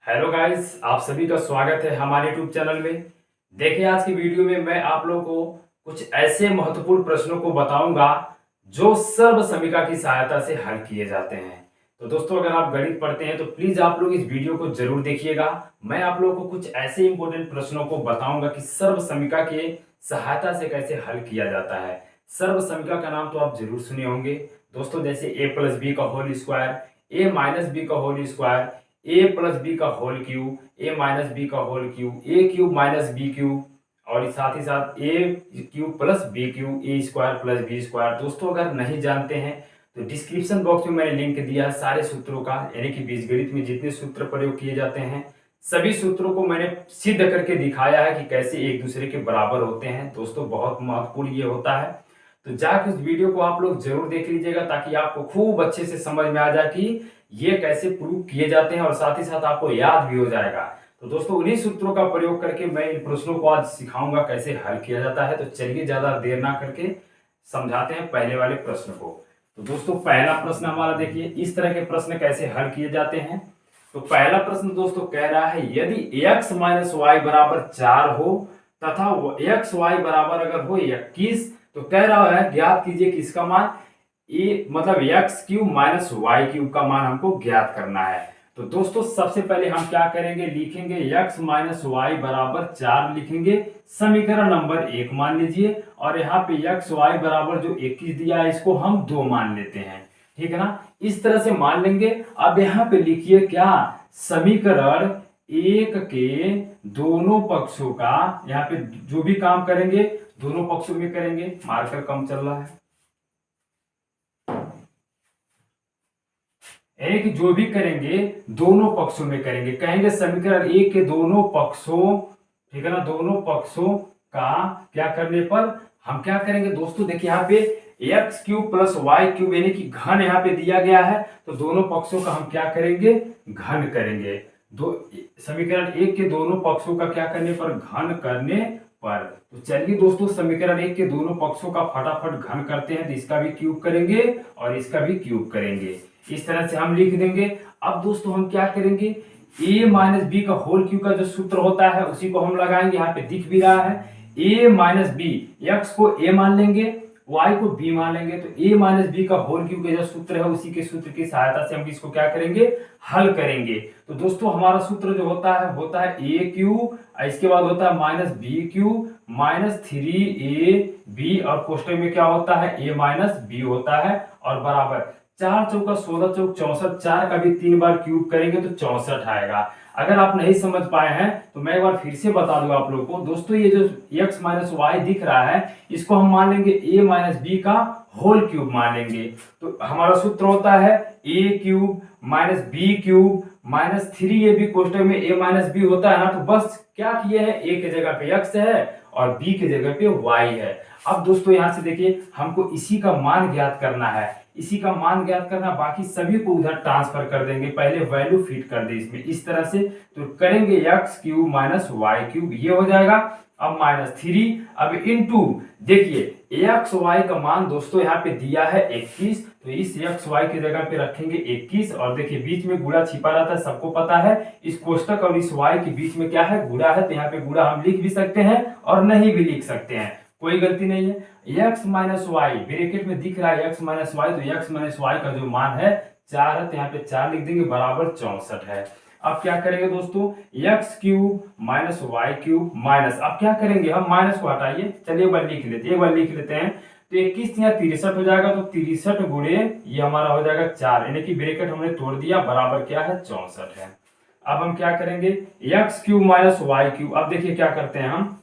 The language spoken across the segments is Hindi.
हेलो गाइस, आप सभी का स्वागत है हमारे यूट्यूब चैनल में। देखिए, आज की वीडियो में मैं आप लोगों को कुछ ऐसे महत्वपूर्ण प्रश्नों को बताऊंगा जो सर्व समीक्षा की सहायता से हल किए जाते हैं। तो दोस्तों, अगर आप गणित पढ़ते हैं तो प्लीज आप लोग इस वीडियो को जरूर देखिएगा। मैं आप लोगों को कुछ ऐसे इंपॉर्टेंट प्रश्नों को बताऊंगा कि सर्व समीक्षा के सहायता से कैसे हल किया जाता है। सर्व समीक्षा का नाम तो आप जरूर सुने होंगे दोस्तों, जैसे ए प्लस बी का होल स्क्वायर, ए माइनस बी का होल स्क्वायर, ए प्लस बी का होल क्यूब, ए माइनस बी का होल क्यूब, ए क्यूब माइनस बी क्यूब, और साथ ही साथ ए क्यूब प्लस बी क्यूब, ए स्क्वायर प्लस बी स्क्वायर। दोस्तों, अगर नहीं जानते हैं तो डिस्क्रिप्शन बॉक्स में मैंने लिंक दिया है सारे सूत्रों का, यानी कि बीजगणित में जितने सूत्र प्रयोग किए जाते हैं सभी सूत्रों को मैंने सिद्ध करके दिखाया है कि कैसे एक दूसरे के बराबर होते हैं। दोस्तों, बहुत महत्वपूर्ण ये होता है, तो जाकर उस वीडियो को आप लोग जरूर देख लीजिएगा ताकि आपको खूब अच्छे से समझ में आ जाए कि ये कैसे प्रूव किए जाते हैं, और साथ ही साथ आपको याद भी हो जाएगा। तो दोस्तों, उन्हीं सूत्रों का प्रयोग करके मैं इन प्रश्नों को आज सिखाऊंगा कैसे हल किया जाता है। तो चलिए ज्यादा देर ना करके समझाते हैं पहले वाले प्रश्न को। तो दोस्तों, पहला प्रश्न हमारा देखिए, इस तरह के प्रश्न कैसे हल किए जाते हैं। तो पहला प्रश्न दोस्तों कह रहा है, यदि x माइनस वाई बराबर 4 हो तथा x y बराबर अगर हो 21, तो कह रहा है ज्ञात कीजिए कि इसका मान ए मतलब x cube minus y cube का मान हमको ज्ञात करना है। तो दोस्तों, सबसे पहले हम क्या करेंगे, लिखेंगे x माइनस वाई बराबर 4 लिखेंगे, समीकरण नंबर 1 मान लीजिए, और यहाँ पे x y बराबर जो 21 दिया है इसको हम 2 मान लेते हैं। ठीक है ना, इस तरह से मान लेंगे। अब यहाँ पे लिखिए क्या, समीकरण 1 के दोनों पक्षों का, यहाँ पे जो भी काम करेंगे दोनों पक्षों में करेंगे। मार्कर कम चल रहा है, यानी कि जो भी करेंगे दोनों पक्षों में करेंगे। कहेंगे समीकरण 1 के दोनों पक्षों, ठीक है ना, दोनों पक्षों का क्या करने पर हम क्या करेंगे दोस्तों, देखिए यहाँ पे x cube plus Y cube यानी कि घन यहाँ पे दिया गया है, तो दोनों पक्षों का हम क्या करेंगे, घन करेंगे। दो समीकरण 1 के दोनों पक्षों का क्या करने पर, घन करने पर। तो चलिए दोस्तों, समीकरण 1 के दोनों पक्षों का फटाफट घन करते हैं। तो इसका भी क्यूब करेंगे और इसका भी क्यूब करेंगे, इस तरह से हम लिख देंगे। अब दोस्तों हम क्या करेंगे, a माइनस बी का होल क्यूब का जो सूत्र होता है उसी को हम लगाएंगे। यहाँ पे दिख भी रहा है, a माइनस बी, एक्स को a मान लेंगे, y को b मान लेंगे। तो a माइनस बी का होल क्यूब का जो सूत्र है उसी के सूत्र की सहायता से हम इसको क्या करेंगे, हल करेंगे। तो दोस्तों, हमारा सूत्र जो होता है a क्यूब, इसके बाद होता है minus b cube minus 3ab, और कोष्टक में क्या होता है, a माइनस बी होता है, और बराबर 4 चौका 16 चौक 64, 4 का भी 3 बार क्यूब करेंगे तो 64 आएगा। अगर आप नहीं समझ पाए हैं तो मैं एक बार फिर से बता दूं आप लोगों को। दोस्तों, ये जो x माइनस वाई दिख रहा है इसको हम मान लेंगे a माइनस बी का होल क्यूब मान लेंगे। तो हमारा सूत्र होता है a cube minus b cube minus 3ab, कोष्टक में a माइनस बी होता है ना। तो बस क्या किए हैं, a के जगह पे x है और b के जगह पे y है। अब दोस्तों यहाँ से देखिए, हमको इसी का मान ज्ञात करना है, इसी का मान ज्ञात करना, बाकी सभी को उधर ट्रांसफर कर देंगे। पहले वैल्यू फिट कर दे इसमें इस तरह से, तो करेंगे x cube minus y cube, ये हो जाएगा। अब माइनस 3, अब इनटू, देखिए एक्स वाई का मान दोस्तों यहाँ पे दिया है 21, तो इस एक्स वाई की जगह पे रखेंगे 21, और देखिए बीच में गुणा छिपा रहता है, सबको पता है। इस कोष्टक और इस वाई के बीच में क्या है, गुणा है, तो यहाँ पे गुणा हम लिख भी सकते हैं और नहीं भी लिख सकते हैं, कोई गलती नहीं है। x माइनस वाई ब्रैकेट में दिख रहा है x माइनस वाई, तो x माइनस वाई का जो मान है 4 है, तो यहाँ पे 4 लिख देंगे, बराबर 64 है। अब क्या करेंगे दोस्तों, x cube minus y cube minus, अब क्या करेंगे हम, माइनस को हटाइए, चलिए एक बार लिख लेते हैं। तो 21 यहाँ 63 हो जाएगा, तो 63 गुणे ये हमारा हो जाएगा 4, यानी कि ब्रैकेट हमने तोड़ दिया, बराबर क्या है, 64 है। अब हम क्या करेंगे, x cube minus y cube, अब देखिए क्या करते हैं हम,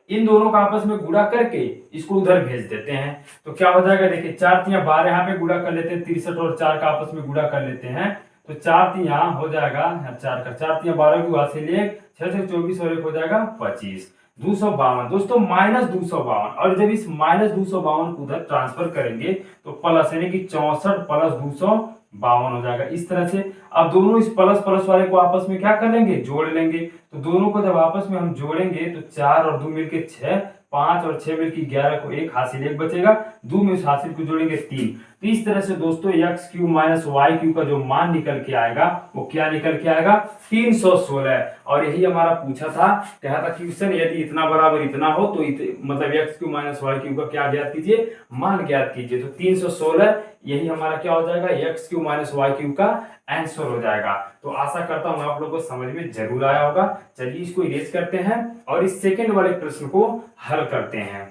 इन दोनों का आपस में गुणा करके इसको उधर भेज देते हैं। तो क्या हो जाएगा, देखिए 4 3 12, यहाँ पे गुणा कर लेते हैं, 63 और 4 का आपस में गुणा कर लेते हैं। तो 4 3 हो जाएगा 4 का 4 3 12 की हासिल 1 6 6 24 और 1 हो जाएगा 25, 252 दोस्तों, माइनस 252। और जब इस माइनस 252 को उधर ट्रांसफर करेंगे तो प्लस, यानी कि 64 प्लस 252 हो जाएगा, इस तरह से। अब दोनों इस प्लस प्लस वाले को आपस में क्या कर लेंगे, जोड़ लेंगे। तो दोनों को जब आपस में हम जोड़ेंगे तो 4 और 2 मिलके 6, 5 और 6 मिलके 11 को 1 हासिल 1 बचेगा, 2 में उस हासिल को जोड़ेंगे 3, तो इस तरह से दोस्तों x cube minus y cube का जो मान निकल के आएगा वो क्या निकल के आएगा 316। और यही हमारा पूछा था, कहा था क्वेश्चन यदि इतना बराबर इतना हो तो मतलब x cube minus y cube का क्या ज्ञात कीजिए, मान ज्ञात कीजिए। तो 316 यही हमारा क्या हो जाएगा, x cube minus y cube का आंसर हो जाएगा। तो आशा करता हूं आप लोगों को समझ में जरूर आया होगा। चलिए इसको इरेज करते हैं और इस सेकंड वाले प्रश्न को हल करते हैं।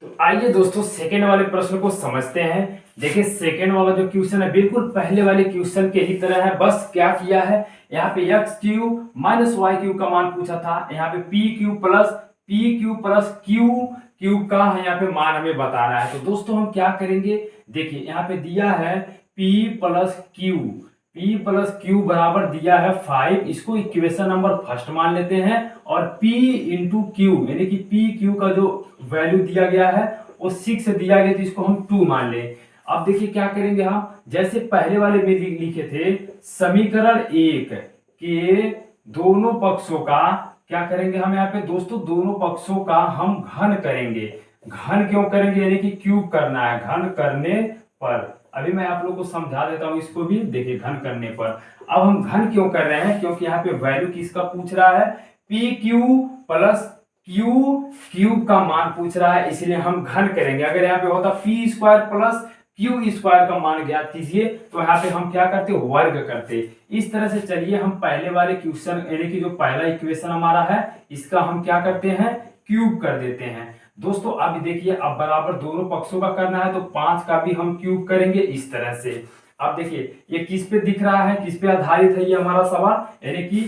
तो आइए दोस्तों सेकंड वाले प्रश्न को समझते हैं। देखिए सेकंड वाला जो क्वेश्चन है बिल्कुल पहले वाले क्वेश्चन के ही तरह है, बस क्या किया है, यहाँ पे x cube minus y cube का मान पूछा था, यहाँ पे p q plus q cube का है यहाँ पे मान हमें बताना है। तो दोस्तों हम क्या करेंगे, देखिए यहाँ पे दिया है P प्लस क्यू बराबर दिया है 5, इसको इक्वेशन नंबर फर्स्ट मान लेते हैं। और P इंटू क्यू यानी कि P क्यू का जो वैल्यू दिया गया है वो 6 दिया गया, तो इसको हम 2 मान ले। अब देखिए क्या करेंगे हम, जैसे पहले वाले में लिखे थे समीकरण 1 के दोनों पक्षों का क्या करेंगे हम, यहाँ पे दोस्तों दोनों पक्षों का हम घन करेंगे। घन क्यों करेंगे, यानी कि क्यूब करना है। घन करने पर अभी मैं आप लोगों को समझा देता हूं इसको भी। देखिए घन करने पर अब हम घन क्यों कर रहे हैं, क्योंकि यहाँ पे वैल्यू किसका पूछ रहा है, P q plus q cube का मान पूछ रहा है, इसलिए हम घन करेंगे। अगर यहाँ पे होता P square plus Q square का मान ज्ञात कीजिए, तो यहाँ पे हम क्या करते, वर्ग करते। इस तरह से चलिए हम पहले वाले क्वेश्चन यानी कि जो पहला इक्वेशन हमारा है इसका हम क्या करते हैं, क्यूब कर देते हैं। दोस्तों अब देखिए अब बराबर दोनों पक्षों का करना है, तो 5 का भी हम क्यूब करेंगे इस तरह से। अब देखिए ये किस पे दिख रहा है, किस पे आधारित है ये हमारा सवाल, यानी कि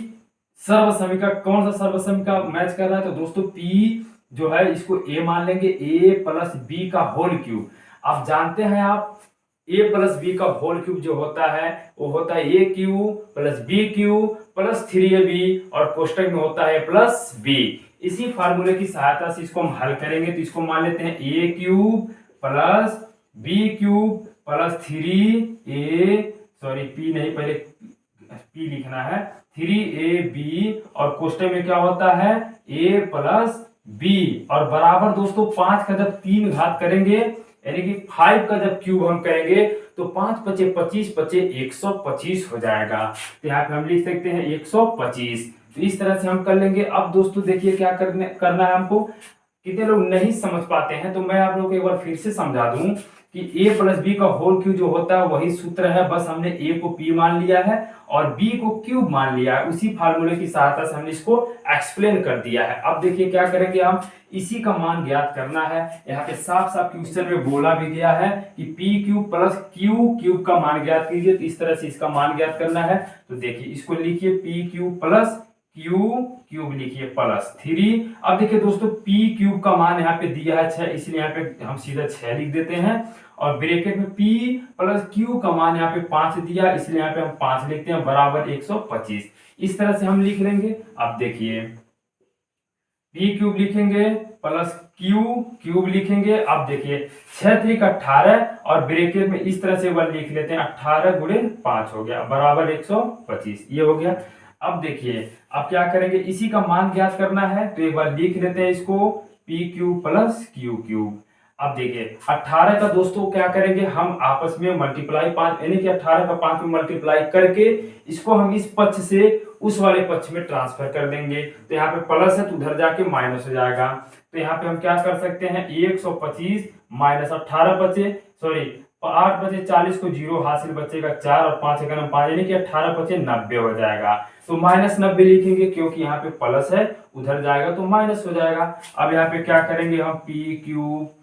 सर्व समीकरण, कौन सा सर्व समीकरण मैच कर रहा है। तो दोस्तों P जो है इसको A मान लेंगे, A प्लस बी का होल क्यूब। आप जानते हैं आप A प्लस बी का होल क्यूब जो होता है वो होता है A cube plus B cube plus 3ab और कोष्टक में होता है प्लस बी। इसी फार्मूले की सहायता से इसको हम हल करेंगे, तो इसको मान लेते हैं A cube plus B cube plus 3a, sorry P नहीं पहले पी लिखना है, 3ab और कोष्टक में क्या होता है a प्लस बी और बराबर दोस्तों 5 का जब 3 घात करेंगे यानी कि 5 का जब क्यूब हम करेंगे तो 5 पचे 25 पचे 125 हो जाएगा। तो यहाँ पे हम लिख सकते हैं 125। तो इस तरह से हम कर लेंगे। अब दोस्तों देखिए क्या करना है हमको, कितने लोग नहीं समझ पाते हैं तो मैं आप लोगों को एक बार फिर से समझा दूं कि a प्लस बी का होल क्यूब जो होता है वही सूत्र है, बस हमने a को p मान लिया है और b को क्यूब मान लिया है। उसी फार्मूले की सहायता से हमने इसको एक्सप्लेन कर दिया है। अब देखिए क्या करेंगे हम, इसी का मान ज्ञात करना है। यहाँ पे साफ साफ क्वेश्चन में बोला भी गया है कि P cube plus q cube का मान ज्ञात कीजिए, तो इस तरह से इसका मान ज्ञात करना है। तो देखिए इसको लिखिए P cube plus q cube लिखिए प्लस 3। अब देखिए दोस्तों पी क्यूब का मान यहाँ पे दिया है 6, इसलिए यहाँ पे हम सीधा 6 लिख देते हैं और ब्रैकेट में p प्लस क्यू का मान यहाँ पे 5 दिया, इसलिए यहाँ पे हम 5 लिखते हैं बराबर 125। इस तरह से हम लिख लेंगे। अब देखिए p क्यूब लिखेंगे प्लस क्यू क्यूब लिखेंगे। अब देखिए 6 3 का 18 और ब्रैकेट में इस तरह से एक बार लिख लेते हैं 18 गुणे 5 हो गया बराबर 125, ये हो गया। अब देखिए अब क्या करेंगे, इसी का मान ज्ञात करना है, तो एक बार लिख लेते हैं इसको P cube plus q cube. अब देखिए 18 का दोस्तों क्या करेंगे हम आपस में मल्टीप्लाई 5 यानी कि 18 का 5 में मल्टीप्लाई करके इसको हम इस पक्ष से उस वाले पक्ष में ट्रांसफर कर देंगे। तो यहाँ पे प्लस है तो उधर जाके माइनस हो जाएगा। तो यहाँ पे हम क्या कर सकते हैं 125 माइनस 18 बचे, सॉरी 8 बचे 40 को 0 हासिल बचेगा 4 और 5 एकाना 5 यानी कि 18 बचे 90 हो जाएगा। तो माइनस 90 लिखेंगे क्योंकि यहाँ पे प्लस है, उधर जाएगा तो माइनस हो जाएगा। अब यहाँ पे क्या करेंगे हम P cube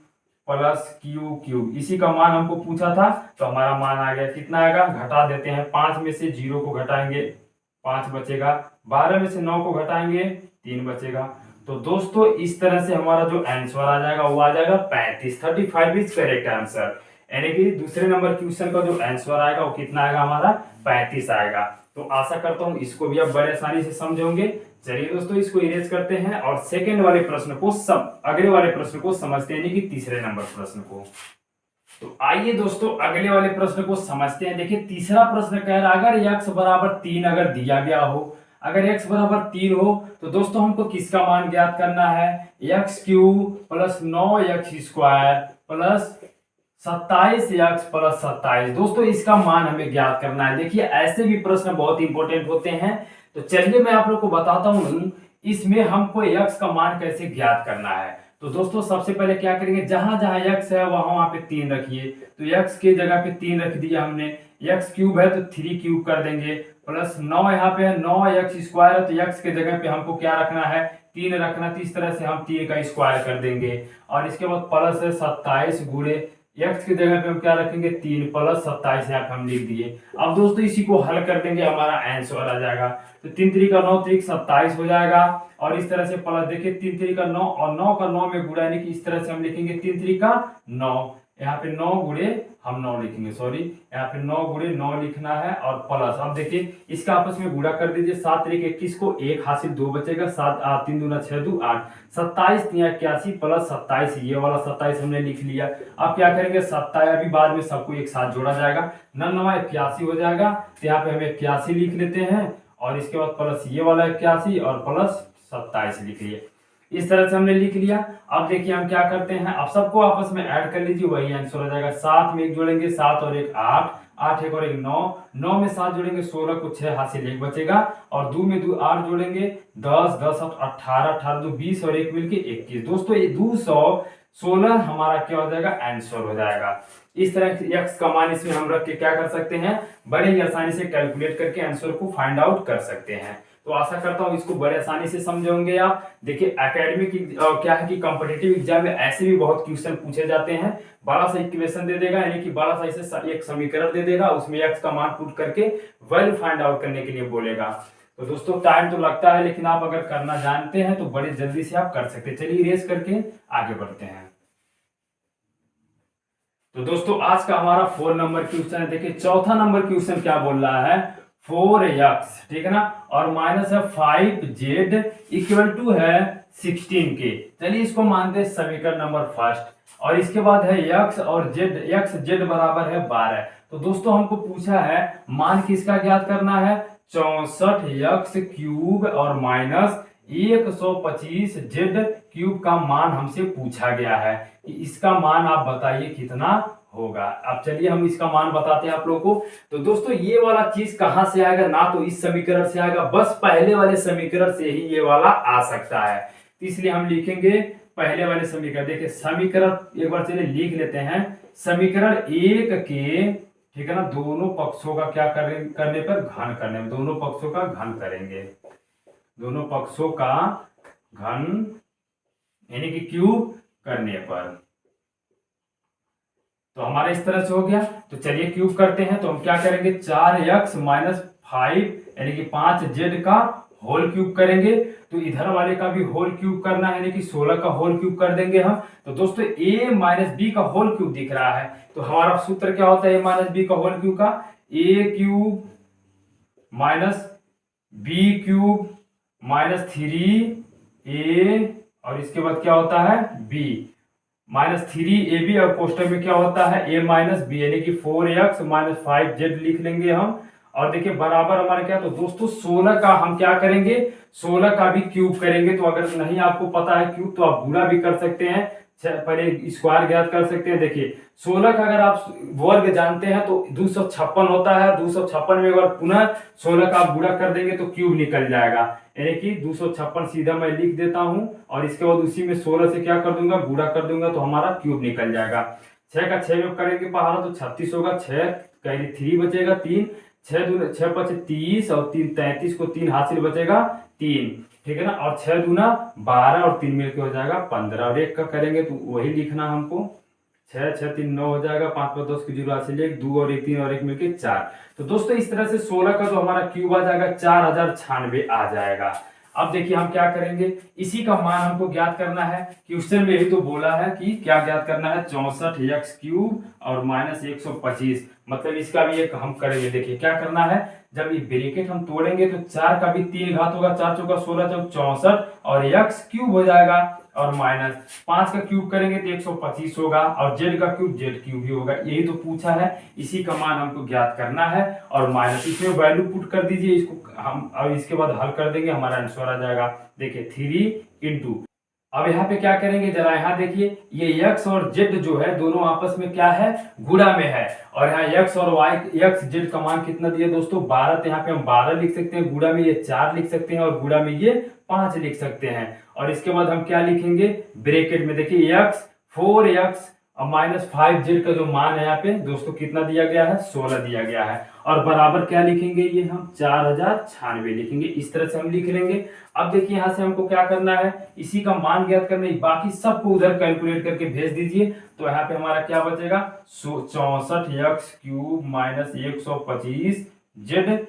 plus q cube, इसी का मान हमको पूछा था तो हमारा मान आ गया। कितना आएगा, घटा देते हैं, 5 में से 0 को घटाएंगे 5 बचेगा, 12 में से 9 को घटाएंगे 3 बचेगा। तो दोस्तों इस तरह से हमारा जो आंसर आ जाएगा वो आ जाएगा 35। 35 इज करेक्ट आंसर, यानी कि दूसरे नंबर क्वेश्चन का जो आंसर आएगा वो कितना आएगा हमारा 35 आएगा। तो आशा करता हूं इसको भी आप बड़े आसानी से समझोगे। चलिए दोस्तों इसको इरेज करते हैं और सेकंड वाले प्रश्न को अगले वाले प्रश्न को समझते हैं, यानी कि तीसरे नंबर प्रश्न को। तो आइए दोस्तों अगले वाले प्रश्न को समझते हैं। देखिए तीसरा प्रश्न कह रहा है अगर x बराबर 3 अगर दिया गया हो, अगर x बराबर 3 हो तो दोस्तों हमको किसका मान ज्ञात करना है, x cube plus 9x square plus 27x plus 27। दोस्तों इसका मान हमें ज्ञात करना है। देखिए ऐसे भी प्रश्न बहुत इंपॉर्टेंट होते हैं, तो चलिए मैं आप लोग को बताता हूं इसमें हमको x का मान कैसे ज्ञात करना है। तो दोस्तों सबसे पहले क्या करेंगे, जहां जहां x है वहां पे 3 रखिए। तो x की जगह पे 3 रख दिया हमने, x क्यूब है तो 3 क्यूब कर देंगे, प्लस 9 यहाँ पे है, 9x स्क्वायर है तो x के जगह पे हमको क्या रखना है, 3 रखना। तो इस तरह से हम 3 का स्क्वायर कर देंगे। और इसके बाद प्लस है 27 गुणे x की जगह पे हम क्या रखेंगे, 3 प्लस 27 यहाँ पे हम लिख दिए। अब दोस्तों इसी को हल कर देंगे, हमारा आंसर आ जाएगा। तो 3 3 का 9 3 27 हो जाएगा। और इस तरह से प्लस देखिए 3 3 का 9 और 9 का 9 में गुणा, यानी कि इस तरह से हम लिखेंगे 3 3 का 9, यहाँ पे 9 गुणे हम 9 लिखेंगे, सॉरी यहाँ पे 9 गुणे 9 लिखना है। और प्लस अब देखिए इसका आपस में गुणा कर दीजिए, 7 3 21 को 1 हासिल 2 बचेगा, 7 8 3 दूना 6 2 8, 27 3 81 प्लस 27, ये वाला 27 हमने लिख लिया। अब क्या करेंगे, 27 अभी बाद में सबको एक साथ जोड़ा जाएगा, 9 9 81 हो जाएगा। तो यहाँ पे हम 81 लिख लेते हैं, और इसके बाद प्लस ये वाला 81 और प्लस 27 लिख लिए। इस तरह से हमने लिख लिया। अब देखिए हम क्या करते हैं, अब सबको आपस में ऐड कर लीजिए, वही आंसर हो जाएगा। 7 में 1 जोड़ेंगे, 7 और 1 8, 8 1 और 1 9, 9 में 7 जोड़ेंगे 16 को 6 हासिल 1 बचेगा। और 2 में 2 8 जोड़ेंगे 10, 10 और 18, 18 2 20 और 1 मिलके 21। दोस्तों ये 216 हमारा क्या हो जाएगा, आंसर हो जाएगा। इस तरह x का मान इसमें हम रख के क्या कर सकते हैं, बड़े ही आसानी से कैलकुलेट करके आंसर को फाइंड आउट कर सकते हैं। तो आशा करता हूं इसको बड़े आसानी से समझे होंगे आप। देखिए एकेडमिक क्या है कि कॉम्पिटिटिव एग्जाम में ऐसे भी बहुत क्वेश्चन पूछे जाते हैं। बड़ा सा इक्वेशन दे देगा, यानी कि बड़ा सा इसे एक समीकरण दे देगा, उसमें x का मान पुट करके वैल्यू फाइंड आउट करने के लिए बोलेगा। तो दोस्तों टाइम तो लगता है, लेकिन आप अगर करना जानते हैं तो बड़े जल्दी से आप कर सकते हैं। चलिए रेस करके आगे बढ़ते हैं। तो दोस्तों आज का हमारा 4 नंबर क्वेश्चन है। देखिए चौथा नंबर क्वेश्चन क्या बोल रहा है, 4x, ठीक है ना, और माइनस है 5z इक्वल टू है 16 के। चलिए इसको मानते हैं समीकरण नंबर फर्स्ट। और इसके बाद है x और z, x z बराबर है 12। तो दोस्तों हमको पूछा है मान किसका ज्ञात करना है, 64x क्यूब और माइनस 125 z क्यूब का मान हमसे पूछा गया है कि इसका मान आप बताइए कितना होगा। अब चलिए हम इसका मान बताते हैं आप लोगों को। तो दोस्तों ये वाला चीज कहां से आएगा, ना तो इस समीकरण से आएगा, बस पहले वाले समीकरण से ही ये वाला आ सकता है। तो इसलिए हम लिखेंगे पहले वाले समीकरण। देखिए समीकरण एक बार चलिए लिख लेते हैं। समीकरण 1 के, ठीक है ना, दोनों पक्षों का क्या करने पर घन करने में, दोनों पक्षों का घन करेंगे, दोनों पक्षों का घन यानी कि क्यूब करने पर। तो हमारा इस तरह से हो गया। तो चलिए क्यूब करते हैं। तो हम क्या करेंगे, 4x माइनस 5 यानी कि 5z का होल क्यूब करेंगे। तो इधर वाले का भी होल क्यूब करना है, यानी कि 16 का होल क्यूब कर देंगे हम। तो दोस्तों a माइनस बी का होल क्यूब दिख रहा है, तो हमारा सूत्र क्या होता है a माइनस बी का होल क्यूब का, a cube minus b cube minus 3a, और इसके बाद क्या होता है b माइनस 3ab, और कोष्टक में क्या होता है a माइनस बी, यानी कि 4x माइनस 5z लिख लेंगे हम। और देखिए बराबर हमारा क्या, तो दोस्तों 16 का हम क्या करेंगे, 16 का भी क्यूब करेंगे। तो अगर नहीं आपको पता है क्यूब तो आप गुणा भी कर सकते हैं, पहले स्क्वायर ज्ञात कर सकते हैं। देखिए 16 का अगर आप वर्ग जानते हैं तो 256 होता है, 256 में अगर पुनः 16 का आप गुणा कर देंगे तो क्यूब निकल जाएगा, यानी कि 256 सीधा मैं लिख देता हूं, और इसके बाद उसी में 16 से क्या कर दूंगा, गुणा कर दूंगा, तो हमारा क्यूब निकल जाएगा। 6 का 6 में करेंगे पहाड़ा तो 36 होगा, 6 कैरी 3 बचेगा, 3 6 5 30 और 3 33 को 3 हासिल बचेगा 3, ठीक है ना, और 6 दूना 12 और 3 मिलके हो जाएगा 15, और 1 का करेंगे तो वही लिखना हमको, 6 6 3 9 हो जाएगा, 5 5 10 की 0 हासिल 1 2 और 1 3 और 1 मिलके 4। तो दोस्तों इस तरह से 16 का तो हमारा क्यूब आ जाएगा 4096 आ जाएगा। अब देखिए हम क्या करेंगे, इसी का मान हमको ज्ञात करना है। क्वेश्चन में ही तो बोला है कि क्या ज्ञात करना है, 64x क्यूब और माइनस 125, मतलब इसका भी एक हम करेंगे। देखिए क्या करना है, जब ये ब्रैकेट हम तोड़ेंगे तो 4 का भी 3 घात होगा, 4 चौका 16 चौक 64 और x क्यूब हो जाएगा, और माइनस 5 का क्यूब करेंगे तो 125 होगा, और z का क्यूब z क्यूब ही होगा। यही तो पूछा है, इसी का मान हमको ज्ञात करना है। और माइनस इसमें वैल्यू पुट कर दीजिए इसको हम, और इसके बाद हल कर देंगे, हमारा आंसर आ जाएगा। देखिए 3 इंटू अब यहाँ पे क्या करेंगे, जरा यहाँ देखिए, ये x और z जो है दोनों आपस में क्या है, गुणा में है। और यहाँ x और y, x z का मान कितना दिया दोस्तों, 12। तो यहाँ पे हम 12 लिख सकते हैं, गुणा में ये 4 लिख सकते हैं और गुणा में ये 5 लिख सकते हैं। और इसके बाद हम क्या लिखेंगे, ब्रैकेट में देखिए x 4x और -5z का जो मान है यहाँ पे दोस्तों कितना दिया गया है, 16 दिया गया है। और बराबर क्या लिखेंगे, ये हम 4096 लिखेंगे। इस तरह से हम लिख लेंगे। अब देखिए यहाँ से हमको क्या करना है, इसी का मान ज्ञात करना है, बाकी सबको उधर कैलकुलेट करके भेज दीजिए। तो यहाँ पे हमारा क्या बचेगा, 64x³ - 125z³।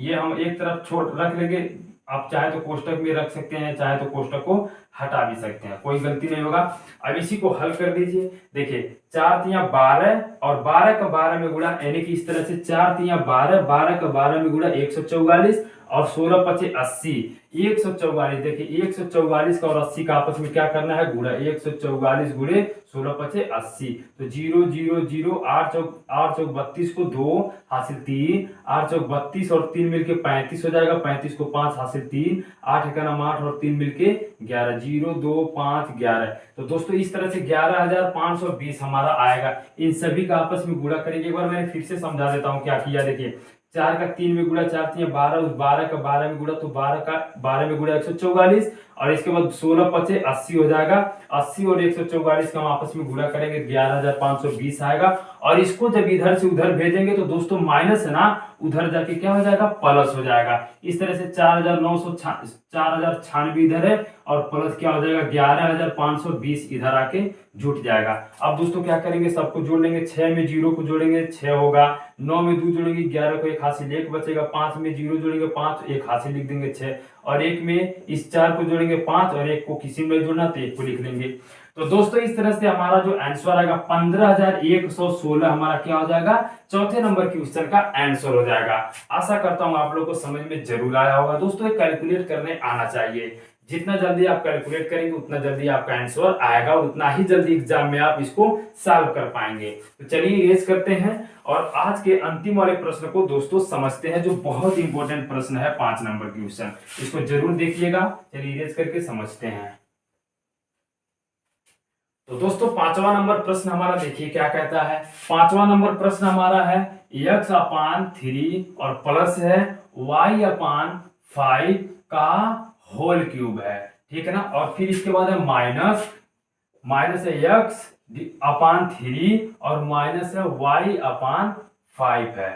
ये हम एक तरफ छोड़ रख लेंगे, आप चाहे तो कोष्टक में रख सकते हैं, चाहे तो कोष्टक को हटा भी सकते हैं, कोई गलती नहीं होगा। अब इसी को हल कर दीजिए। देखिए 4 तिया 12 और 12 का 12 में गुणा, यानी कि इस तरह से 4 तिया 12, 12 का 12 में गुणा 144 और 16 पचे 80, 144। देखिए 144 का और 80 का आपस में क्या करना है, गुणा। 144 गुणे 16 पचे 80, तो 0 0 0, 8 चौक 32 को 2 हासिल 3, 8 चौक 32 और 3 मिलके 35 हो जाएगा, 35 को 5 हासिल 3, 8 का नाम 8 और 3 मिलके 11, 0 2 5 11। तो दोस्तों इस तरह से 11520 हमारा आएगा। इन सभी का आपस में गुणा करेंगे। एक बार मैंने फिर से समझा देता हूँ क्या किया। देखिए 4 का 3 में गुणा, 4 3 12, उस 12 का 12 में गुणा, तो 12 का 12 में गुणा 144 और इसके बाद 16 पचे 80 हो जाएगा। 80 और 144 का हम आपस में गुणा करेंगे, 11520 आएगा। और इसको जब इधर से उधर भेजेंगे तो दोस्तों माइनस है ना, उधर जाके क्या हो जाएगा, प्लस हो जाएगा। इस तरह से 4096 इधर है और प्लस क्या हो जाएगा, 11520 इधर आके जुट जाएगा। अब दोस्तों क्या करेंगे, सबको जोड़ लेंगे। 6 में 0 को जोड़ेंगे 6 होगा, 9 में 2 जोड़ेंगे 11 को 1 हासिल 1 बचेगा, 5 में 0 जोड़ेंगे 5, 1 हासिल लिख देंगे 6, और 1 में इस 4 को जोड़ेंगे 5 और 1 को किसी में जोड़ना तो 1 को लिख लेंगे। तो दोस्तों इस तरह से हमारा जो आंसर आएगा 15116 हमारा क्या हो जाएगा, चौथे नंबर की क्वेश्चन का आंसर हो जाएगा। आशा करता हूं आप लोगों को समझ में जरूर आया होगा। दोस्तों ये कैलकुलेट करने आना चाहिए। जितना जल्दी आप कैलकुलेट करेंगे उतना जल्दी आपका आंसर आएगा, उतना ही जल्दी एग्जाम में आप इसको सॉल्व कर पाएंगे। तो चलिए इरेज करते हैं और आज के अंतिम वाले प्रश्न को दोस्तों समझते हैं, जो बहुत इंपॉर्टेंट प्रश्न है 5 नंबर की क्वेश्चन। इसको जरूर देखिएगा। चलिए इरेज करके समझते हैं। तो दोस्तों 5वां नंबर प्रश्न हमारा देखिए क्या कहता है। 5वां नंबर प्रश्न हमारा है x/3 और प्लस है y/5 का होल क्यूब है, ठीक है ना। और फिर इसके बाद है माइनस है x/3 और माइनस है y/5 है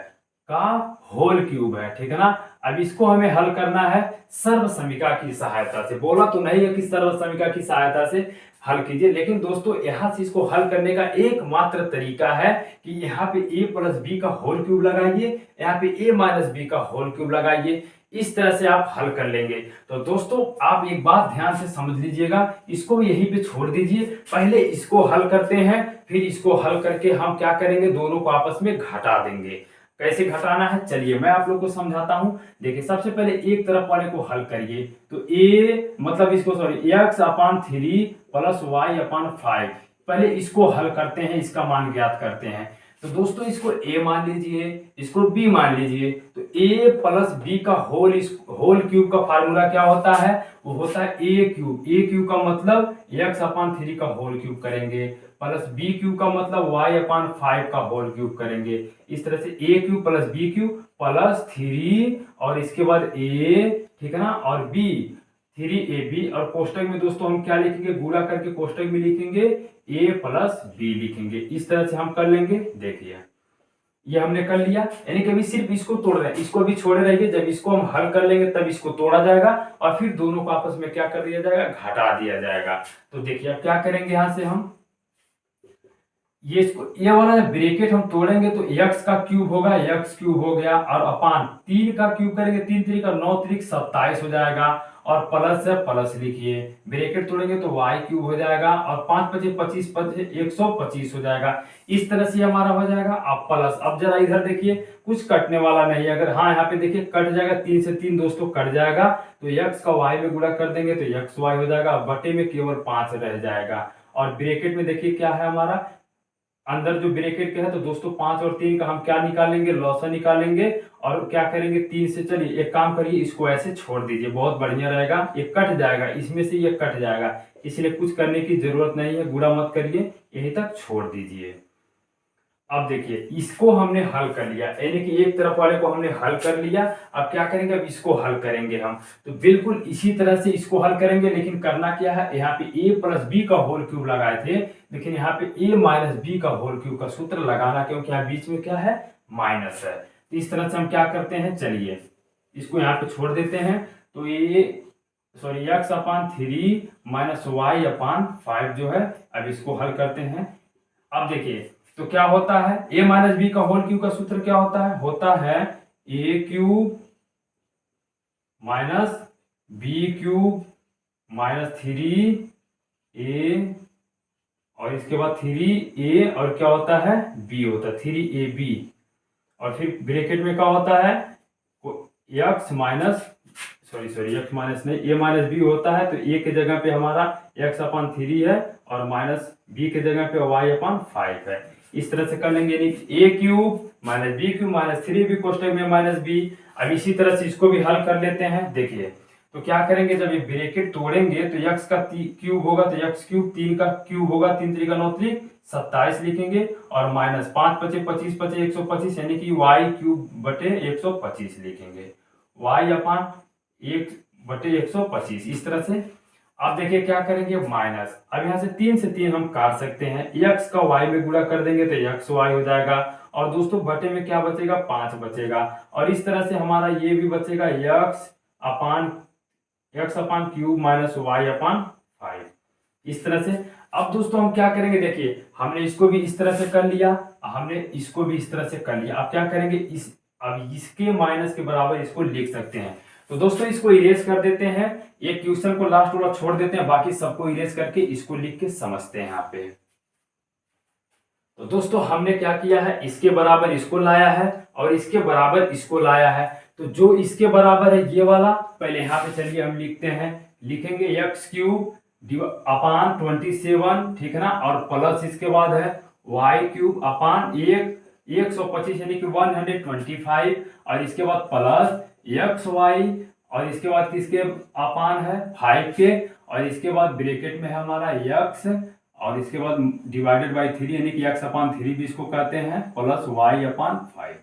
का होल क्यूब है, ठीक है ना। अब इसको हमें हल करना है सर्व समीकरण की सहायता से। बोला तो नहीं है कि सर्व समीकरण की सहायता से हल कीजिए, लेकिन दोस्तों यहां से इसको हल करने का एकमात्र तरीका है कि यहाँ पे a + b का होल क्यूब लगाइए, यहाँ पे a - b का होल क्यूब लगाइए। इस तरह से आप हल कर लेंगे। तो दोस्तों आप एक बात ध्यान से समझ लीजिएगा, इसको यहीं पे छोड़ दीजिए, पहले इसको हल करते हैं, फिर इसको हल करके हम क्या करेंगे, दोनों को आपस में घटा देंगे। कैसे घटाना है चलिए मैं आप लोग को समझाता हूं। देखिए सबसे पहले एक तरफ वाले को हल करिए, तो a मतलब इसको x/3 + y/5, पहले इसको हल करते हैं, इसका मान ज्ञात करते हैं। तो दोस्तों इसको a मान लीजिए, इसको b मान लीजिए। तो a + b का होल क्यूब का फार्मूला क्या होता है, वो होता है a³ का मतलब x/3 का होल क्यूब करेंगे, प्लस b³ का मतलब y/5 का होल क्यूब करेंगे। इस तरह से a³ + b³ + 3 और इसके बाद a, ठीक है ना, और b 3ab, और कोष्टक में दोस्तों हम क्या लिखेंगे, गुणा करके कोष्टक में लिखेंगे a + b लिखेंगे। इस तरह से हम कर लेंगे। देखिए ये हमने कर लिया, यानी कि अभी सिर्फ इसको तोड़ रहे हैं, इसको भी छोड़े रहिए। जब इसको हम हल कर लेंगे तब इसको तोड़ा जाएगा और फिर दोनों को आपस में क्या कर दिया जाएगा, घटा दिया जाएगा। तो देखिए अब क्या करेंगे, यहां से हम ये वाला ब्रैकेट हम तोड़ेंगे तो x का क्यूब होगा, x³ हो गया, और अपान 3 का क्यूब करेंगे, 3 3 का 9 3 27 हो जाएगा, और प्लस है प्लस लिखिए, ब्रैकेट तोड़ेंगे तो y³ हो जाएगा, और 5 5 25 125 हो जाएगा। इस तरह से हमारा हो जाएगा। अब प्लस, अब जरा इधर देखिए कुछ कटने वाला नहीं है, अगर हाँ यहाँ पे देखिए कट जाएगा, 3 से 3 दोस्तों कट जाएगा, तो x का y में गुणा कर देंगे तो xy हो जाएगा, बटे में केवल 5 रह जाएगा। और ब्रैकेट में देखिए क्या है हमारा, अंदर जो ब्रैकेट के है, तो दोस्तों 5 और 3 का हम क्या निकालेंगे, लॉसा निकालेंगे। और क्या करेंगे 3 से, चलिए एक काम करिए, इसको ऐसे छोड़ दीजिए, बहुत बढ़िया रहेगा। ये कट जाएगा, इसमें से ये कट जाएगा, इसलिए कुछ करने की जरूरत नहीं है, गुणा मत करिए, यहीं तक छोड़ दीजिए। अब देखिए इसको हमने हल कर लिया, यानी कि एक तरफ वाले को हमने हल कर लिया। अब क्या करेंगे, अब इसको हल करेंगे हम। तो बिल्कुल इसी तरह से इसको हल करेंगे, लेकिन करना क्या है, यहाँ पे a प्लस बी का होल क्यूब लगाए थे, लेकिन यहाँ पे a माइनस बी का होल क्यूब का सूत्र लगाना, क्योंकि यहाँ बीच में क्या है, माइनस है। तो इस तरह से हम क्या करते हैं, चलिए इसको यहाँ पे छोड़ देते हैं। तो ये एक्स अपान 3 माइनस वाई अपान 5 जो है, अब इसको हल करते हैं। अब देखिए तो क्या होता है, a माइनस बी का होल क्यूब का सूत्र क्या होता है a cube minus b cube minus 3a, और इसके बाद 3a, और क्या होता है, b होता है 3ab, और फिर ब्रैकेट में क्या होता है, x माइनस एक्स माइनस नहीं, a माइनस बी होता है। तो a के जगह पे हमारा x अपान 3 है, और माइनस b के जगह पे y अपान 5 है। इस तरह से कर लेंगे, यानी a cube minus b cube minus 3b कोष्टक में माइनस b। अब इसी तरह से इसको भी हल कर लेते हैं। देखिए तो क्या करेंगे, जब ये ब्रैकेट तोड़ेंगे तो x का क्यूब होगा, तो x क्यूब 3 का क्यूब होगा, 3 3 का 9 3 27 लिखेंगे, और माइनस 5 पचे 25 पचे 125, यानी कि y क्यूब बटे 125 लिखेंगे, y अपान 1/125 इस तरह से। अब देखिए क्या करेंगे, माइनस, अब यहाँ से 3 से 3 हम काट सकते हैं, x का y में गुणा कर देंगे तो x y हो जाएगा, और दोस्तों बटे में क्या बचेगा, 5 बचेगा, और इस तरह से हमारा ये भी बचेगा x अपान क्यूब माइनस y अपान 5 इस तरह से। अब दोस्तों हम क्या करेंगे, देखिए हमने इसको भी इस तरह से कर लिया, हमने इसको भी इस तरह से कर लिया। अब क्या करेंगे, अब इसके माइनस के बराबर इसको लिख सकते हैं। तो दोस्तों इसको इरेज कर देते हैं, एक क्वेश्चन को लास्ट वाला छोड़ देते हैं, बाकी सबको इरेज करके इसको लिख के समझते हैं यहाँ पे। तो दोस्तों हमने क्या किया है, इसके बराबर इसको लाया है, और इसके बराबर इसको लाया है। तो जो इसके बराबर है ये वाला, पहले यहाँ पे चलिए हम लिखते हैं, लिखेंगे एक्स क्यूब अपान 27, ठीक है ना, और प्लस इसके बाद है वाई क्यूब अपान 125 यानी कि 125, और इसके बाद प्लस एक्स वाई, और इसके बाद किसके अपान है 5 के, और इसके बाद ब्रैकेट में है हमारा एक्स, और इसके बाद डिवाइडेड बाई 3 यानी कि एक्स अपान 3 भी इसको कहते हैं, प्लस वाई अपान 5।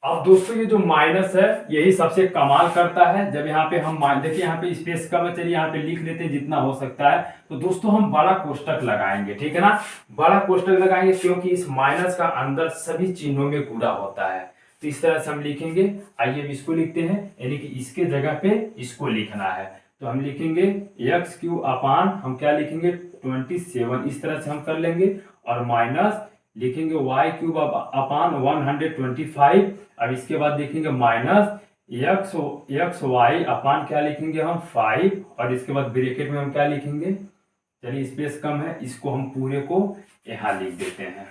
अब दोस्तों ये जो माइनस है यही सबसे कमाल करता है, जब यहाँ पे हम देखिए यहाँ पे स्पेस कम है, चलिए यहाँ पे लिख लेते हैं जितना हो सकता है। तो दोस्तों हम बड़ा कोष्टक लगाएंगे, ठीक है ना, बड़ा कोष्टक लगाएंगे, क्योंकि इस माइनस का अंदर सभी चिन्हों में गुणा होता है। तो इस तरह से हम लिखेंगे, आइए अब इसको लिखते हैं, यानी कि इसके जगह पे इसको लिखना है। तो हम लिखेंगे एक्स क्यूब अपान, हम क्या लिखेंगे 27, इस तरह से हम कर लेंगे, और माइनस लिखेंगे y क्यूब अपान 125। अब इसके बाद लिखेंगे माइनस एक्स वाई अपान क्या लिखेंगे हम 5, और इसके बाद ब्रैकेट में हम क्या लिखेंगे, चलिए स्पेस कम है, इसको हम पूरे को यहां लिख देते हैं,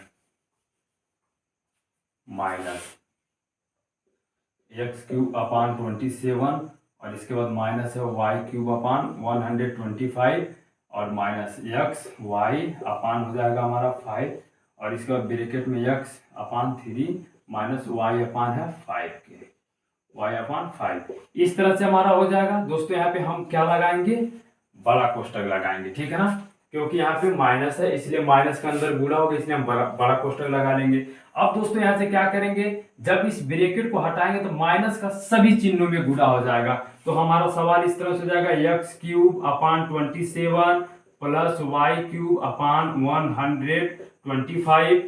माइनस एक्स क्यूब अपान 27, और इसके बाद माइनस है वाई क्यूब अपान 125, और माइनस एक्स वाई अपान हो जाएगा हमारा 5, और इसके बाद ब्रैकेट में x अपान 3 माइनस वाई अपान है 5 के, y अपान 5 इस तरह से हमारा हो जाएगा। दोस्तों यहाँ पे हम क्या लगाएंगे, बड़ा कोष्टक लगाएंगे, ठीक है ना, क्योंकि यहाँ पे माइनस है, इसलिए माइनस के अंदर गुणा होगा, इसलिए हम बड़ा कोष्टक लगा लेंगे। अब दोस्तों यहाँ से क्या करेंगे, जब इस ब्रैकेट को हटाएंगे तो माइनस का सभी चिन्हों में गुणा हो जाएगा। तो हमारा सवाल इस तरह से हो जाएगा X cube upon 27 plus Y cube upon 125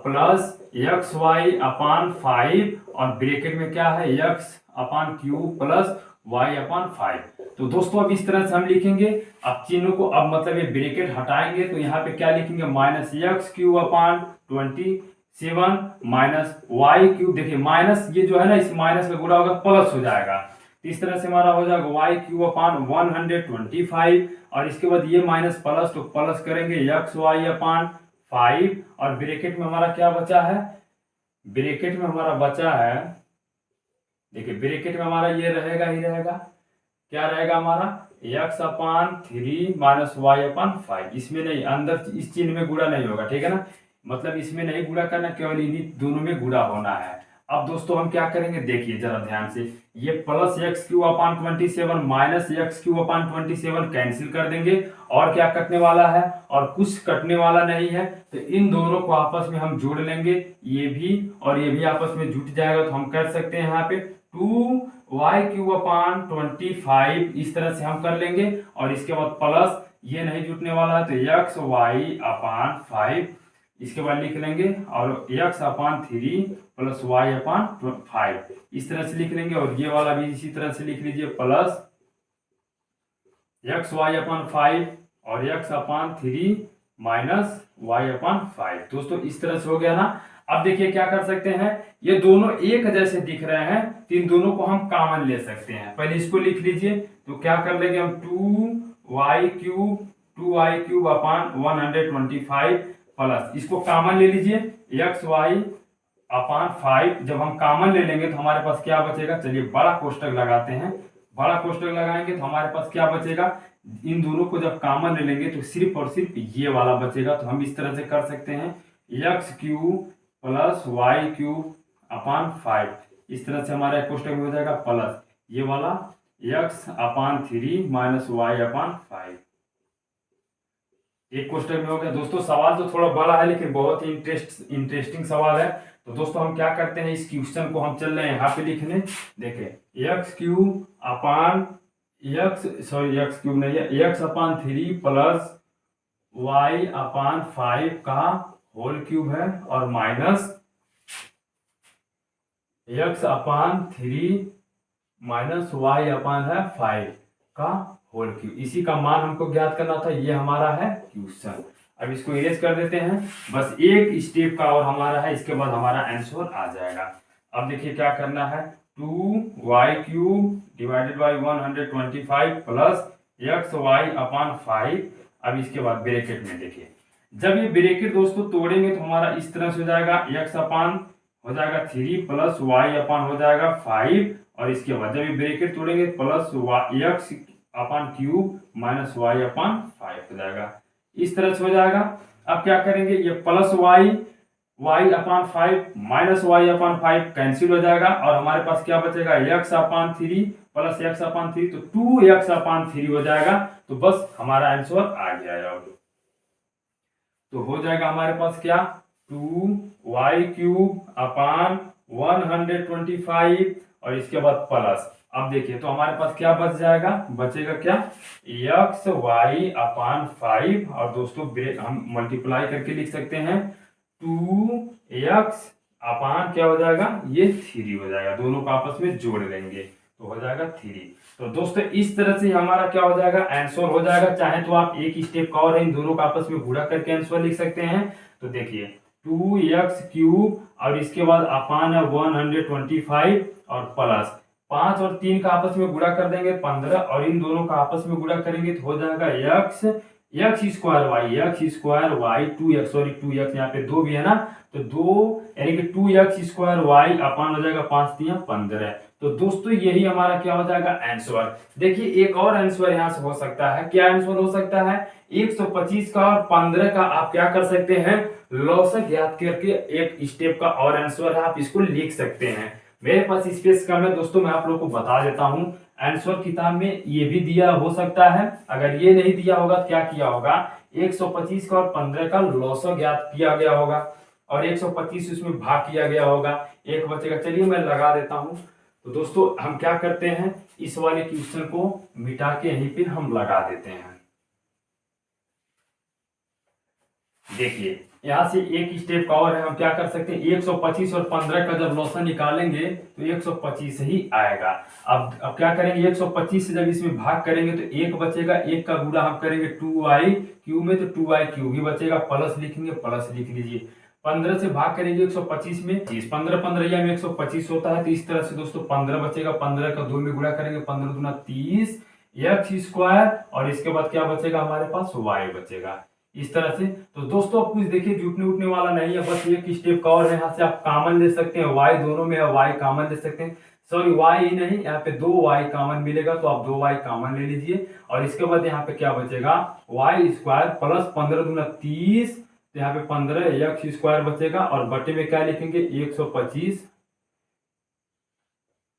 plus X Y upon 5, और ब्रैकेट में क्या है X upon cube plus Y upon 5। तो दोस्तों अब इस तरह से हम लिखेंगे, अब चिन्ह को, अब मतलब ये ब्रैकेट हटाएंगे तो यहाँ पे क्या लिखेंगे, minus x cube upon 27 minus y cube, देखिए माइनस ये जो है ना, इस माइनस का गुणा होगा प्लस हो जाएगा, तो इस तरह से हमारा हो जाएगा वाई क्यूब अपान 125, और इसके बाद ये माइनस प्लस, तो प्लस करेंगे एक्स वाई अपान 5, और ब्रैकेट में हमारा क्या बचा है, ब्रैकेट में हमारा बचा है, देखिए ब्रैकेट में हमारा ये रहेगा ही रहेगा, क्या रहेगा हमारा x अपान 3 माइनस y अपान 5, इसमें नहीं, अंदर इस चिन्ह में गुणा नहीं होगा, ठीक है ना, मतलब इसमें नहीं गुणा करना, केवल इन्हीं दोनों में गुणा होना है। अब दोस्तों हम क्या करेंगे, देखिए जरा ध्यान से, ये प्लस एक्स क्यू अपान 27 माइनस एक्स क्यू अपान 27 कैंसिल कर देंगे, और क्या कटने वाला है, और कुछ कटने वाला नहीं है, तो इन दोनों को आपस में हम जोड़ लेंगे, ये भी और ये भी आपस में जुट जाएगा, तो हम कर सकते हैं यहाँ पे 2y³ अपान 25, इस तरह से हम कर लेंगे, और इसके बाद प्लस ये नहीं जुटने वाला है तो xy अपान 5, इसके बाद लिख लेंगे, और x अपान 3 प्लस y अपान 5, इस तरह से लिख लेंगे, और ये वाला भी इसी तरह से लिख लीजिए, प्लस xy अपान 5 और x अपान 3 माइनस y अपान 5। दोस्तों इस तरह से हो गया ना। अब देखिए क्या कर सकते हैं, ये दोनों एक जैसे दिख रहे हैं, तो इन दोनों को हम कॉमन ले सकते हैं। पहले इसको लिख लीजिए, तो क्या कर लेंगे हम 2y³ अपान 125 प्लस, इसको कॉमन ले लीजिए, xy अपान 5, जब हम कॉमन ले लेंगे तो हमारे पास क्या बचेगा, चलिए बड़ा कोष्टक लगाते हैं, बड़ा कोष्टक लगाएंगे तो हमारे पास क्या बचेगा, इन दोनों को जब कॉमन ले लेंगे तो सिर्फ और सिर्फ ये वाला बचेगा। तो हम इस तरह से कर सकते हैं x³ प्लस y³ अपान 5, इस तरह से हमारा कोष्टक में हो जाएगा, प्लस ये वाला x अपान 3 माइनस y अपान 5, एक कोष्टक में हो गया। दोस्तों सवाल तो थोड़ा बड़ा है लेकिन बहुत ही इंटरेस्टिंग सवाल है। तो दोस्तों हम क्या करते हैं, इस क्वेश्चन को हम चल रहे हैं यहाँ पे लिखने, देखिए x³ अपान x³ नहीं है, x अपान 3 प्लस y अपान 5 का होल क्यूब है, और माइनस x अपान 3 माइनस y अपान है 5 का होल क्यूब, इसी का मान हमको ज्ञात करना था, ये हमारा है क्वेश्चन। अब इसको इरेज कर देते हैं, बस एक स्टेप का और हमारा है, इसके बाद हमारा आंसर आ जाएगा। अब देखिए क्या करना है, 2y³ divided by 125 plus xy अपान 5। अब इसके बाद ब्रैकेट में देखिए, जब ये ब्रैकेट दोस्तों तोड़ेंगे तो हमारा इस तरह से हो जाएगा, x अपान हो जाएगा 3 प्लस y अपान हो जाएगा 5, और इसके बाद जब ये ब्रैकेट तोड़ेंगे प्लस x अपान क्यूब माइनस y अपान 5 हो जाएगा, इस तरह से हो जाएगा। अब क्या करेंगे, ये प्लस y अपान 5 माइनस y अपान 5 कैंसिल हो जाएगा, और हमारे पास क्या बचेगा, x अपान 3 प्लस x अपान 3, तो 2x अपान 3 हो जाएगा। तो बस हमारा आंसर आ गया। अब तो हो जाएगा हमारे पास क्या, 2y³ अपान 125 और इसके बाद प्लस, अब देखिए तो हमारे पास क्या बच जाएगा, बचेगा क्या, xy अपान 5, और दोस्तों हम मल्टीप्लाई करके लिख सकते हैं 2x अपान क्या हो जाएगा, ये 3 हो जाएगा, दोनों को आपस में जोड़ लेंगे तो हो जाएगा 3। तो दोस्तों इस तरह से हमारा क्या हो जाएगा, आंसर हो जाएगा। चाहे तो आप एक स्टेप का और है, इन दोनों को आपस में गुणा करके आंसर लिख सकते हैं। तो देखिए 2x³ और इसके बाद अपान है 125 और प्लस 5 और 3 का आपस में गुणा कर देंगे 15, और इन दोनों का आपस में गुणा करेंगे तो हो जाएगा x² y 2x, sorry 2x यहाँ पे 2 भी है ना, तो 2 यानी कि 2x² y अपान हो जाएगा 5 3 15। तो दोस्तों यही हमारा क्या हो जाएगा, आंसर। देखिए एक और आंसर यहाँ से हो सकता है, क्या आंसर हो सकता है, 125 का और 15 का आप क्या कर सकते हैं, लॉसक ज्ञात करके एक स्टेप का और आंसर है, आप इसको लिख सकते हैं। मेरे पास स्पेस कम है दोस्तों, मैं आप लोगों को बता देता हूं, आंसर किताब में ये भी दिया हो सकता है। अगर ये नहीं दिया होगा तो क्या किया होगा, 125 का और 15 का लॉसक ज्ञात किया गया होगा, और 125 उसमें भाग किया गया होगा, एक बचेगा। चलिए मैं लगा देता हूं। तो दोस्तों हम क्या करते हैं, इस वाले क्वेश्चन को मिटा के यहीं पे हम लगा देते हैं। देखिए यहाँ से एक स्टेप का और है, हम क्या कर सकते हैं, 125 और 15 का जब लॉसन निकालेंगे तो 125 ही आएगा। अब क्या करेंगे, 125 से जब इसमें भाग करेंगे तो एक बचेगा, एक का गुणा हम करेंगे 2y³ में, तो 2y³ ही बचेगा, प्लस लिखेंगे, प्लस लिख लीजिए। 15 से भाग करेंगे 125 में, 15 15 में 125 होता है, तो इस तरह से दोस्तों 15 बचेगा, 15 का 2 में गुणा करेंगे, 15 दूना 30 x², और इसके बाद क्या बचेगा हमारे पास, y बचेगा, इस तरह से। तो दोस्तों अब कुछ देखिए जुटने उठने वाला नहीं है, बस एक स्टेप का और है, यहाँ से आप कॉमन ले सकते हैं, y दोनों में है, y कॉमन ले सकते हैं। सॉरी y ही नहीं, यहाँ पे 2y कॉमन मिलेगा तो आप 2y कॉमन ले लीजिए। और इसके बाद यहाँ पे क्या बचेगा, वाई स्क्वायर प्लस 15 दूना 30, तो यहाँ पे 15 एक्स स्क्वायर बचेगा और बटे में क्या लिखेंगे 125,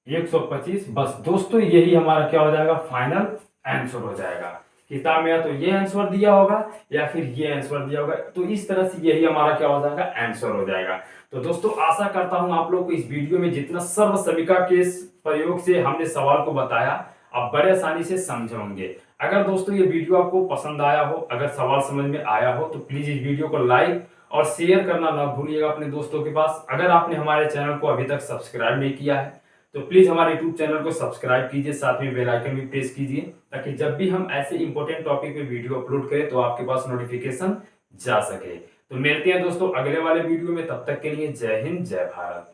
125। बस दोस्तों यही हमारा क्या हो जाएगा, फाइनल आंसर हो जाएगा। किताब में या तो ये आंसर दिया होगा या फिर ये आंसर दिया होगा, तो इस तरह से यही हमारा क्या हो जाएगा, आंसर हो जाएगा। तो दोस्तों आशा करता हूं आप लोग को इस वीडियो में जितना सर्व समीका के प्रयोग से हमने सवाल को बताया आप बड़े आसानी से समझे होंगे। अगर दोस्तों ये वीडियो आपको पसंद आया हो, अगर सवाल समझ में आया हो, तो प्लीज इस वीडियो को लाइक और शेयर करना ना भूलिएगा अपने दोस्तों के पास। अगर आपने हमारे चैनल को अभी तक सब्सक्राइब नहीं किया है तो प्लीज हमारे यूट्यूब चैनल को सब्सक्राइब कीजिए, साथ में बेल आइकन भी प्रेस कीजिए, ताकि जब भी हम ऐसे इंपॉर्टेंट टॉपिक पे वीडियो अपलोड करें तो आपके पास नोटिफिकेशन जा सके। तो मिलते हैं दोस्तों अगले वाले वीडियो में, तब तक के लिए जय हिंद जय भारत।